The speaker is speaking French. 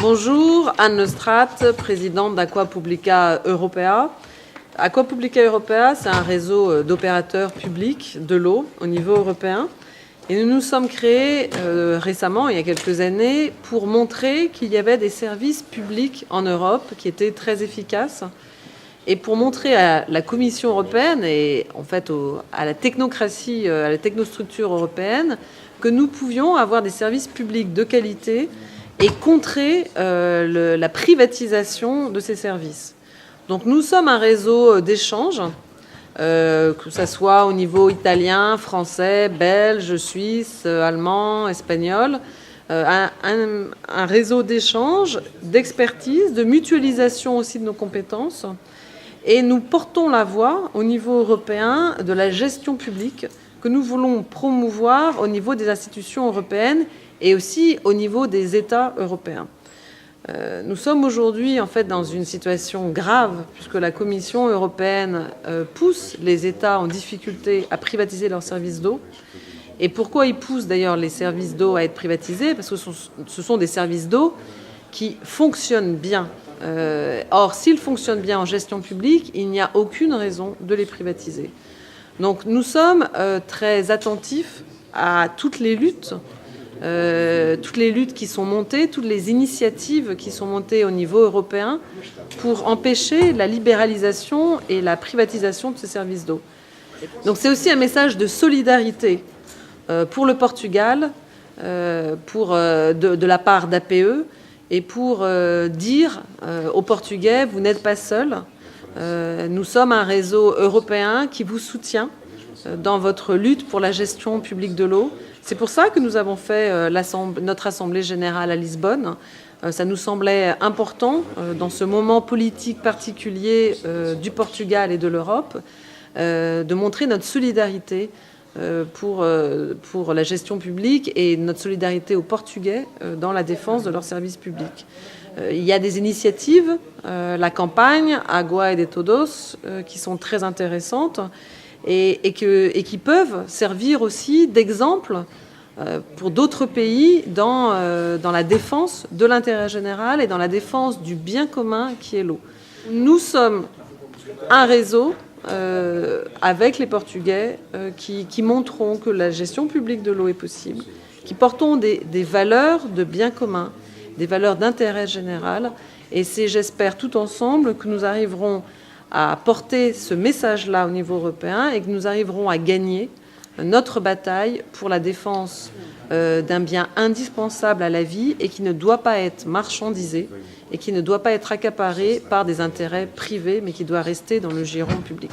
Bonjour, Anne Leustrat, présidente d'Aqua Publica Europea. Aqua Publica Europea, c'est un réseau d'opérateurs publics de l'eau au niveau européen. Et nous nous sommes créés récemment, il y a quelques années, pour montrer qu'il y avait des services publics en Europe qui étaient très efficaces. Et pour montrer à la Commission européenne et en fait à la technocratie, à la technostructure européenne, que nous pouvions avoir des services publics de qualité et contrer la privatisation de ces services. Donc nous sommes un réseau d'échanges, que ce soit au niveau italien, français, belge, suisse, allemand, espagnol, un réseau d'échanges, d'expertise, de mutualisation aussi de nos compétences. Et nous portons la voix au niveau européen de la gestion publique que nous voulons promouvoir au niveau des institutions européennes et aussi au niveau des États européens. Nous sommes aujourd'hui en fait dans une situation grave puisque la Commission européenne pousse les États en difficulté à privatiser leurs services d'eau. Et pourquoi ils poussent d'ailleurs les services d'eau à être privatisés? Parce que ce sont des services d'eau qui fonctionnent bien. Or, s'ils fonctionnent bien en gestion publique, il n'y a aucune raison de les privatiser. Donc nous sommes très attentifs à toutes les luttes qui sont montées, toutes les initiatives qui sont montées au niveau européen pour empêcher la libéralisation et la privatisation de ces services d'eau. Donc c'est aussi un message de solidarité pour le Portugal, de la part d'APE, et pour dire aux Portugais, vous n'êtes pas seuls, nous sommes un réseau européen qui vous soutient dans votre lutte pour la gestion publique de l'eau. C'est pour ça que nous avons fait notre Assemblée générale à Lisbonne. Ça nous semblait important, dans ce moment politique particulier du Portugal et de l'Europe, de montrer notre solidarité pour la gestion publique et notre solidarité aux Portugais dans la défense de leurs services publics. Il y a des initiatives, la campagne Agua et de Todos, qui sont très intéressantes et qui peuvent servir aussi d'exemple pour d'autres pays dans la défense de l'intérêt général et dans la défense du bien commun qui est l'eau. Nous sommes un réseau avec les Portugais qui montreront que la gestion publique de l'eau est possible, qui portons des valeurs de bien commun, des valeurs d'intérêt général. Et c'est, j'espère, tout ensemble que nous arriverons à porter ce message-là au niveau européen et que nous arriverons à gagner notre bataille pour la défense d'un bien indispensable à la vie et qui ne doit pas être marchandisé et qui ne doit pas être accaparé par des intérêts privés, mais qui doit rester dans le giron public.